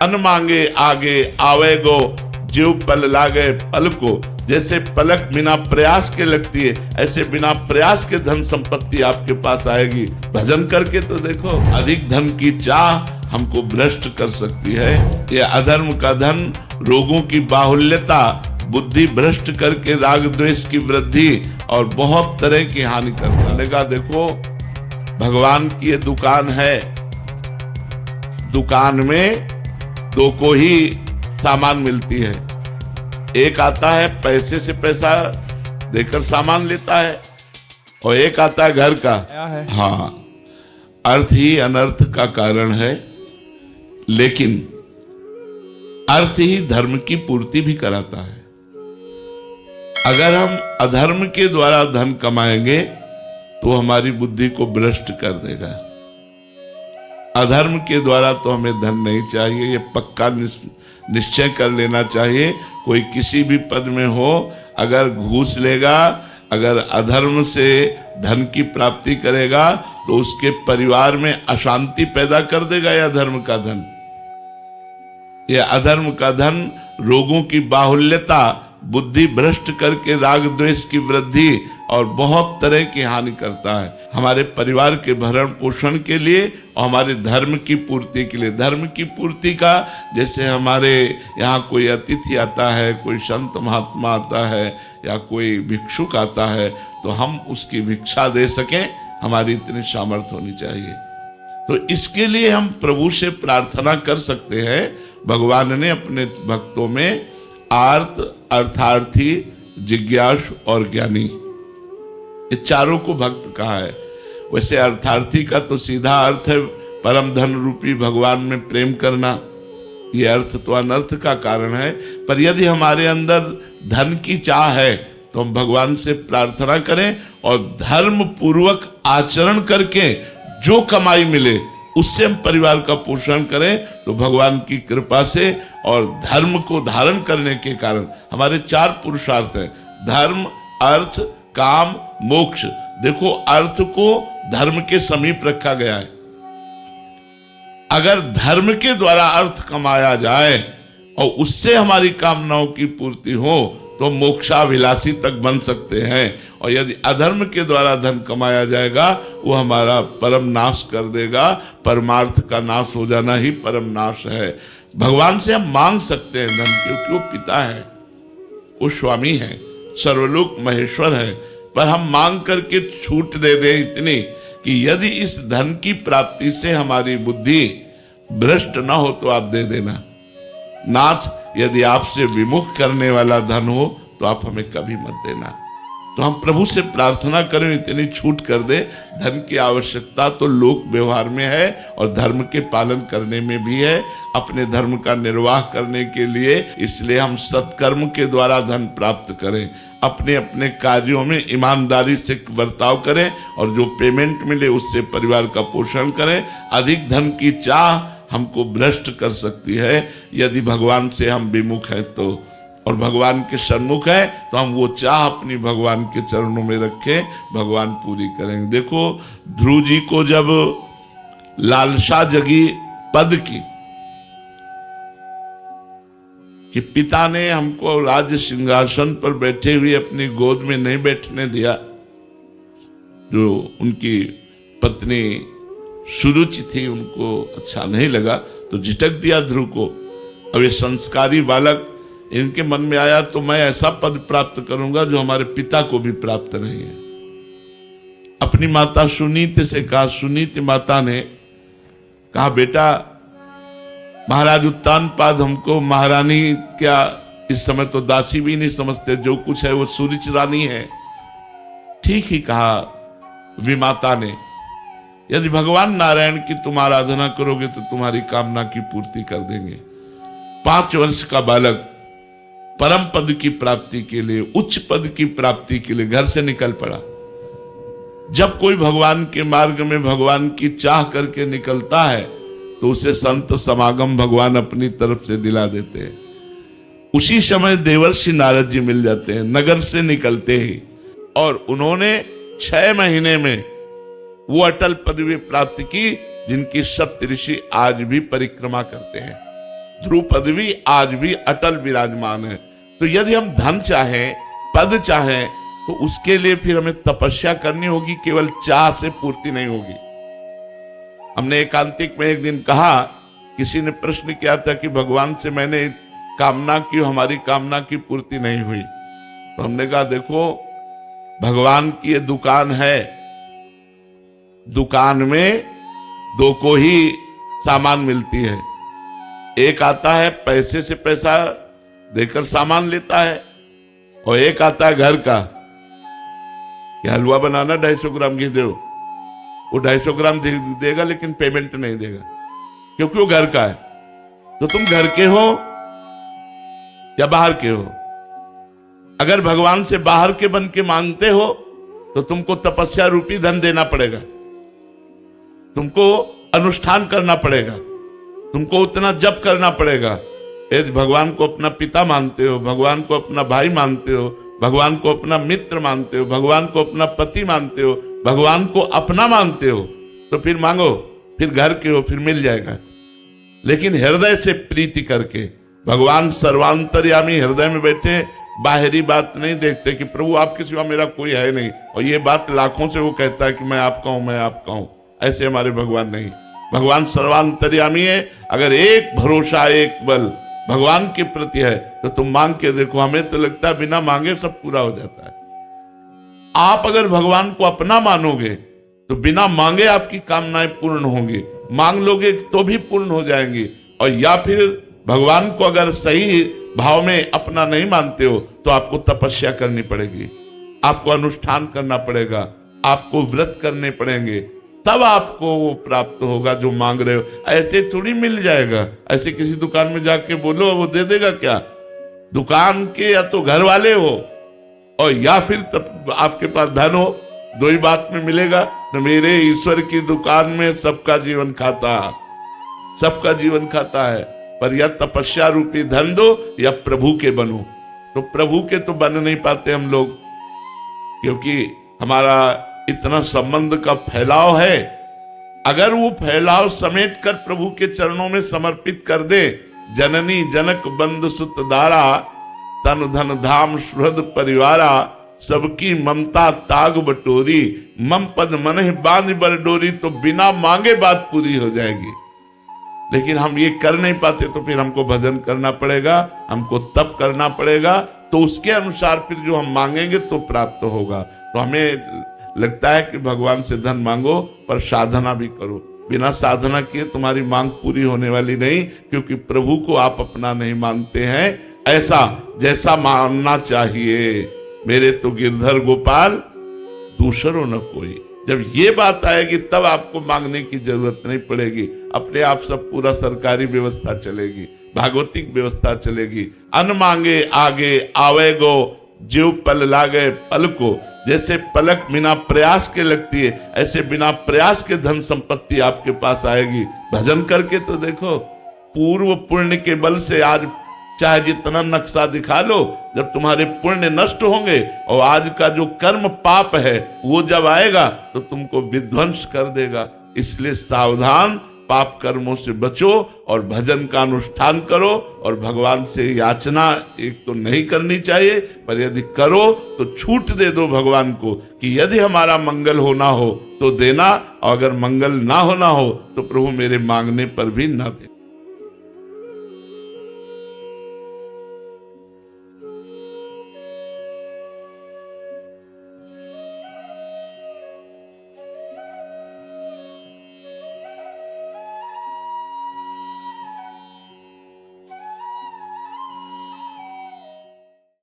अन मांगे आगे आवे गो, जीव पल लागे पल को। जैसे पलक बिना प्रयास के लगती है, ऐसे बिना प्रयास के धन संपत्ति आपके पास आएगी। भजन करके तो देखो। अधिक धन की चाह हमको भ्रष्ट कर सकती है। ये अधर्म का धन रोगों की बाहुल्यता, बुद्धि भ्रष्ट करके राग द्वेष की वृद्धि और बहुत तरह की हानि करता है। देखो भगवान की ये दुकान है, दुकान में दो को ही सामान मिलती है। एक आता है पैसे से पैसा देकर सामान लेता है, और एक आता है घर का। हाँ, अर्थ ही अनर्थ का कारण है, लेकिन अर्थ ही धर्म की पूर्ति भी कराता है। अगर हम अधर्म के द्वारा धन कमाएंगे तो हमारी बुद्धि को भ्रष्ट कर देगा। अधर्म के द्वारा तो हमें धन नहीं चाहिए, ये पक्का निश्चय कर लेना चाहिए। कोई किसी भी पद में हो, अगर घूस लेगा, अगर अधर्म से धन की प्राप्ति करेगा तो उसके परिवार में अशांति पैदा कर देगा। यह अधर्म का धन, यह अधर्म का धन रोगों की बाहुल्यता, बुद्धि भ्रष्ट करके राग द्वेष की वृद्धि और बहुत तरह की हानि करता है। हमारे परिवार के भरण पोषण के लिए और हमारे धर्म की पूर्ति के लिए। धर्म की पूर्ति का, जैसे हमारे यहाँ कोई अतिथि आता है, कोई संत महात्मा आता है या कोई भिक्षुक आता है, तो हम उसकी भिक्षा दे सकें, हमारी इतनी सामर्थ्य होनी चाहिए। तो इसके लिए हम प्रभु से प्रार्थना कर सकते हैं। भगवान ने अपने भक्तों में आर्त, अर्थार्थी, जिज्ञासु और ज्ञानी, ये चारों को भक्त कहा है। वैसे अर्थार्थी का तो सीधा अर्थ है परम धन रूपी भगवान में प्रेम करना। ये अर्थ तो अनर्थ का कारण है, पर यदि हमारे अंदर धन की चाह है तो हम भगवान से प्रार्थना करें और धर्म पूर्वक आचरण करके जो कमाई मिले उससे हम परिवार का पोषण करें, तो भगवान की कृपा से और धर्म को धारण करने के कारण हमारे चार पुरुषार्थ हैं: धर्म, अर्थ, काम, मोक्ष। देखो अर्थ को धर्म के समीप रखा गया है। अगर धर्म के द्वारा अर्थ कमाया जाए और उससे हमारी कामनाओं की पूर्ति हो तो मोक्षाभिलाषी तक बन सकते हैं। और यदि अधर्म के द्वारा धन कमाया जाएगा वो हमारा परम नाश कर देगा। परमार्थ का नाश हो जाना ही परम नाश है। भगवान से हम मांग सकते हैं धन, क्योंकि वो पिता है, वो स्वामी है, सर्वलोक महेश्वर है। पर हम मांग करके छूट दे दे इतनी कि यदि इस धन की प्राप्ति से हमारी बुद्धि भ्रष्ट न हो तो आप दे देना। नाथ, यदि आपसे विमुख करने वाला धन हो तो आप हमें कभी मत देना। तो हम प्रभु से प्रार्थना करें इतनी छूट कर दे। धन की आवश्यकता तो लोक व्यवहार में है और धर्म के पालन करने में भी है, अपने धर्म का निर्वाह करने के लिए। इसलिए हम सत्कर्म के द्वारा धन प्राप्त करें, अपने अपने कार्यों में ईमानदारी से बर्ताव करें और जो पेमेंट मिले उससे परिवार का पोषण करें। अधिक धन की चाह हमको भ्रष्ट कर सकती है यदि भगवान से हम विमुख हैं तो, और भगवान के सन्मुख है तो हम वो चाह अपनी भगवान के चरणों में रखें, भगवान पूरी करेंगे। देखो ध्रुव जी को जब लालसा जगी पद की कि पिता ने हमको राज्य सिंहासन पर बैठे हुए अपनी गोद में नहीं बैठने दिया, जो उनकी पत्नी सुरुचि थी उनको अच्छा नहीं लगा तो झिटक दिया ध्रुव को। अब ये संस्कारी बालक, इनके मन में आया तो मैं ऐसा पद प्राप्त करूंगा जो हमारे पिता को भी प्राप्त नहीं है। अपनी माता सुनीति से कहा, सुनीति माता ने कहा बेटा महाराज उत्तानपाद हमको महारानी क्या, इस समय तो दासी भी नहीं समझते, जो कुछ है वो सुरुचि रानी है। ठीक ही कहा विमाता ने, यदि भगवान नारायण की तुम आराधना करोगे तो तुम्हारी कामना की पूर्ति कर देंगे। 5 वर्ष का बालक परम पद की प्राप्ति के लिए, उच्च पद की प्राप्ति के लिए घर से निकल पड़ा। जब कोई भगवान के मार्ग में भगवान की चाह करके निकलता है तो उसे संत समागम भगवान अपनी तरफ से दिला देते हैं। उसी समय देवर्षि नारद जी मिल जाते हैं नगर से निकलते ही, और उन्होंने 6 महीने में वो अटल पदवी प्राप्त की जिनकी सप्तऋषि आज भी परिक्रमा करते हैं। ध्रुव पदवी आज भी अटल विराजमान है। तो यदि हम धन चाहें, पद चाहें, तो उसके लिए फिर हमें तपस्या करनी होगी, केवल चाह से पूर्ति नहीं होगी। हमने एकांतिक में एक दिन कहा, किसी ने प्रश्न किया था कि भगवान से मैंने कामना की, हमारी कामना की पूर्ति नहीं हुई। तो हमने कहा देखो, भगवान की ये दुकान है, दुकान में दो को ही सामान मिलती है। एक आता है पैसे से पैसा देकर सामान लेता है, और एक आता है घर का, कि हलवा बनाना 250 ग्राम घी दो, वो 250 ग्राम देगा लेकिन पेमेंट नहीं देगा, क्योंकि वो घर का है। तो तुम घर के हो या बाहर के हो? अगर भगवान से बाहर के बन के मांगते हो तो तुमको तपस्या रूपी धन देना पड़ेगा, तुमको अनुष्ठान करना पड़ेगा, तुमको उतना जप करना पड़ेगा। यदि भगवान को अपना पिता मानते हो, भगवान को अपना भाई मानते हो, भगवान को अपना मित्र मानते हो, भगवान को अपना पति मानते हो, भगवान को अपना मानते हो, तो फिर मांगो, फिर घर के हो, फिर मिल जाएगा। लेकिन हृदय से प्रीति करके, भगवान सर्वांतर्यामी हृदय में बैठे, बाहरी बात नहीं देखते कि प्रभु आपके सिवा मेरा कोई है नहीं, और ये बात लाखों से वो कहता है कि मैं आपका हूं, मैं आपका हूं। ऐसे हमारे भगवान नहीं। भगवान सर्वांतर्यामी है। अगर एक भरोसा, एक बल भगवान के प्रति है तो तुम मांग के देखो, हमें तो लगता है बिना मांगे सब पूरा हो जाता है। आप अगर भगवान को अपना मानोगे तो बिना मांगे आपकी कामनाएं पूर्ण होंगी, मांग लोगे तो भी पूर्ण हो जाएंगी। और या फिर भगवान को अगर सही भाव में अपना नहीं मानते हो तो आपको तपस्या करनी पड़ेगी, आपको अनुष्ठान करना पड़ेगा, आपको व्रत करने पड़ेंगे, तब आपको वो प्राप्त होगा जो मांग रहे हो। ऐसे थोड़ी मिल जाएगा। ऐसे किसी दुकान में जाके बोलो, वो दे देगा क्या? दुकान के या तो घर वाले हो और या फिर तब आपके पास धन हो, दो ही बात में मिलेगा। तो मेरे ईश्वर की दुकान में सबका जीवन खाता, सबका जीवन खाता है, पर या तपस्या रूपी धन दो या प्रभु के बनो। तो प्रभु के तो बन नहीं पाते हम लोग, क्योंकि हमारा इतना संबंध का फैलाव है। अगर वो फैलाव समेट कर प्रभु के चरणों में समर्पित कर दे, जननी जनक बंधु सुत दारा, तन धन धाम सुहृद परिवारा, सबकी ममता ताग बटोरी, मम पद मनहि बांध बर डोरी। तो बिना मांगे बात पूरी हो जाएगी। लेकिन हम ये कर नहीं पाते, तो फिर हमको भजन करना पड़ेगा, हमको तप करना पड़ेगा, तो उसके अनुसार फिर जो हम मांगेंगे तो प्राप्त होगा। तो हमें लगता है कि भगवान से धन मांगो, पर साधना भी करो। बिना साधना किए तुम्हारी मांग पूरी होने वाली नहीं, क्योंकि प्रभु को आप अपना नहीं मानते हैं ऐसा जैसा मानना चाहिए। मेरे तो गिरधर गोपाल दूसरों न कोई। जब ये बात आएगी तब आपको मांगने की जरूरत नहीं पड़ेगी, अपने आप सब पूरा सरकारी व्यवस्था चलेगी, भागवतिक व्यवस्था चलेगी। अन मांगे आगे आवे गो, जीव पल लागे पल को। जैसे पलक बिना प्रयास के लगती है, ऐसे बिना प्रयास के धन संपत्ति आपके पास आएगी। भजन करके तो देखो, पूर्व पुण्य के बल से आज चाहे जितना नक्शा दिखा लो, जब तुम्हारे पुण्य नष्ट होंगे और आज का जो कर्म पाप है वो जब आएगा तो तुमको विध्वंस कर देगा। इसलिए सावधान, पाप कर्मों से बचो और भजन का अनुष्ठान करो। और भगवान से याचना एक तो नहीं करनी चाहिए, पर यदि करो तो छूट दे दो भगवान को कि यदि हमारा मंगल होना हो तो देना, और अगर मंगल ना होना हो तो प्रभु मेरे मांगने पर भी ना दे।